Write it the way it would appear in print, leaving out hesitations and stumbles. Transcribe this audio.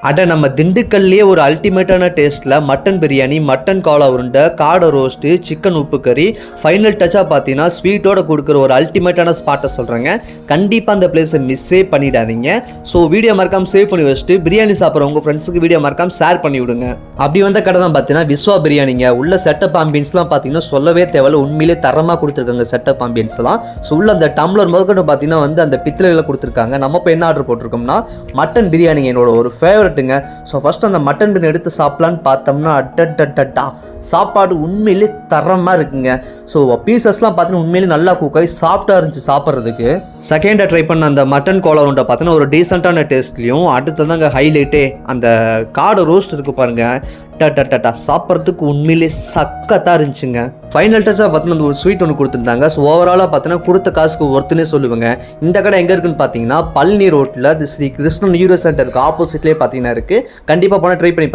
அட நம்ம திண்டுக்கல்லையே ஒரு அல்டிமேட்டான டேஸ்ட்டில் மட்டன் பிரியாணி, மட்டன் காளா உருண்டை, காடை ரோஸ்ட்டு, சிக்கன் உப்பு கறி, ஃபைனல் டச்சாக பார்த்தீங்கன்னா ஸ்வீட்டோட கொடுக்குற ஒரு அல்டிமேட்டான ஸ்பாட்டை சொல்கிறேங்க. கண்டிப்பாக அந்த பிளேஸை மிஸ்ஸே பண்ணிடாதீங்க. ஸோ வீடியோ மறக்காமல் சேவ் பண்ணி வச்சுட்டு பிரியாணி சாப்பிட்ற உங்கள் ஃப்ரெண்ட்ஸுக்கு வீடியோ மறக்காமல் ஷேர் பண்ணி விடுங்க. அப்படி வந்த கடை தான் பார்த்தீங்கன்னா விஸ்வா பிரியாணிங்க. உள்ள செட்டப் ஆம்பியன்ஸ்லாம் பார்த்தீங்கன்னா சொல்லவே தேவையில்ல, உண்மையிலே தரமாக கொடுத்துருக்காங்க செட்டப் ஆம்பியன்ஸ்லாம். ஸோ உள்ள அந்த டம்ளர் முதற்கொண்டு பார்த்தீங்கன்னா அந்த பித்தளையில் கொடுத்துருக்காங்க. நம்ம இப்போ என்ன ஆர்டர் போட்டிருக்கோம்னா மட்டன் பிரியாணி, என்னோட ஒரு ஃபேவரட். ஸோ ஃபர்ஸ்ட் அந்த மட்டன் பிரியாணி எடுத்து சாப்பிடலான்னு பார்த்தோம்னா அட்டா சாப்பாடு உண்மையிலே தரமாக இருக்குங்க. ஸோ பீசஸ்லாம் பார்த்தீங்கன்னா உண்மையிலே நல்லா குக்காகி சாஃப்டாக இருந்துச்சு சாப்பிட்றதுக்கு. செகண்டாக ட்ரை பண்ண அந்த மட்டன் கோலா உருண்டை பார்த்தீங்கன்னா ஒரு டீசெண்டான டேஸ்ட்லையும், அடுத்ததாங்க ஹைலைட்டே அந்த காடை ரோஸ்ட் இருக்குது பாருங்க, சாப்பிட்றதுக்கு உண்மையிலே சக்கத்தாக இருந்துச்சுங்க. ஃபைனல் டச்சாக பார்த்தீங்கன்னா ஒரு ஸ்வீட் ஒன்று கொடுத்துருந்தாங்க. ஸோ ஓவராலாக பார்த்தீங்கன்னா கொடுத்த காசுக்கு ஒருத்தனே சொல்லுவேங்க. இந்த கடை எங்கே இருக்குன்னு பார்த்தீங்கன்னா பழனி ரோட்டில் ஸ்ரீ கிருஷ்ணன் யூரோ சென்டருக்கு ஆப்போசிட்லேயே பார்த்தீங்கன்னா இருக்குது. கண்டிப்பாக போனால் ட்ரை பண்ணி